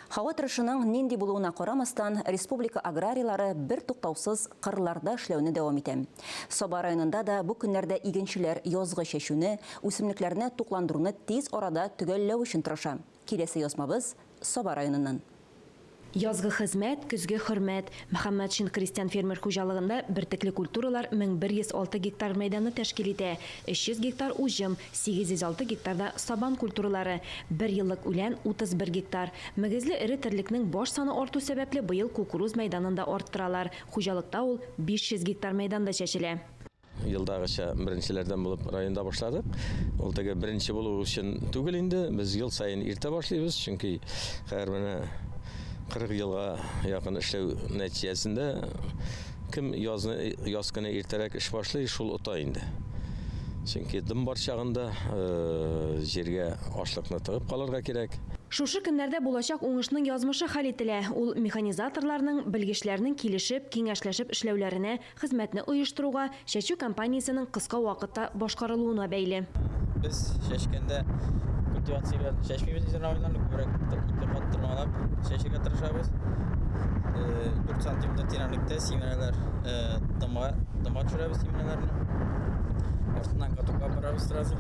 Хава тырышының нинди булуына карамастан, республика аграрийлары бер туктаусыз кырларда эшләүне дәвам итә. Соба районында да бу көннәрдә игенчеләр язгы чәчүне, үсемлекләрне тукландыруны тиз арада төгәлләү өчен тырыша. Киләсе язмабыз Соба районыннан. Язгы хезмәт, көзге хөрмәт. Мөхәммәтшин крестьян фермер хуҗалыгында бертекле культуралар 1106 гектар мәйданны тәшкил итә. 300 гектар уҗым, 806 гектарда сабан культуралары, 1 еллык үлән 31 гектар. Мөгезле эре терлекнең баш саны арту сәбәпле быел кукуруз мәйданында арттыралар. Хуҗалыкта ул 500 гектар мәйданда чәчелә. Елдагыча беренчеләрдән булып районда башладык. Ул теге беренче булу өчен түгел инде. Без ел сайын иртә башлыйбыз, чөнки хәзер менә 40 елга якын эшләү нәтиҗәсендә кем яз көне иртәрәк эш башлый, шул ота инде. Чөнки дым бар чагында җиргә ашлыкны тыгып калырга кирәк. Шушы көннәрдә булачак уңышның язмышы хәл ителә. Ул механизаторларның, белгечләрнең килешеп, киңәшләшеп эшләүләренә, хезмәтне оештыруга, чәчү компаниясенең кыска вакытта башкарылуына бәйле. Biz şeşkende kultivatsiya şeşmimiz için rayonlarını görek iki kat tırmalap şeşike tırışabız. 4 santimde tinarlıkta simeneler dama çürəbіз simenelerini. Артынан катука барабыз сразу.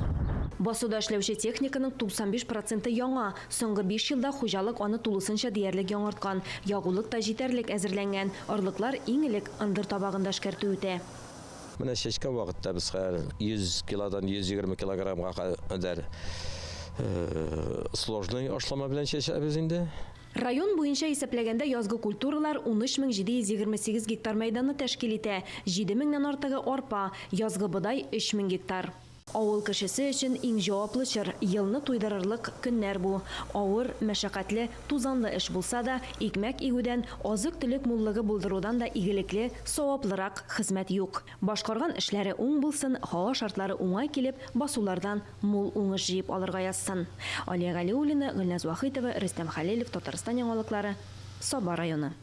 Басуда эшләүче техниканың 95% яңа. Соңгы 5 елда хуҗалык аны тулысынча диярлек яңарткан. Ягулык та җитәрлек әзерләнгән. Орлыклар иң элек ындыр табагында эшкәртү үтә. Менә чәчкән вакытта без 100 килодан 120 килограммга кадәр сложный ашлама белән чәчәбез инде. Район буенча исәпләгәндә язгы культуралар 13728 гектар мәйданны тәшкил итә. 7000нән артыгы арпа, язгы бодай 3000 гектар. Авыл кешесе өчен иң җаваплы чор елны туйдырырлык көннәр бу. Авыр, мәшәкатьле, тузанлы эш булса да, икмәк игүдән, азык-төлек муллыгы булдырудан да игелекле, саваплырак хезмәт юк. Башкарган эшләре уң булсын, һава шартлары уңай килеп, басулардан мул уңыш җыеп алырга язсын. Алия Галиуллина, Гөлназ Вахитова, Рөстәм Хәлилов, Татарстан яңалыклары, Соба районы.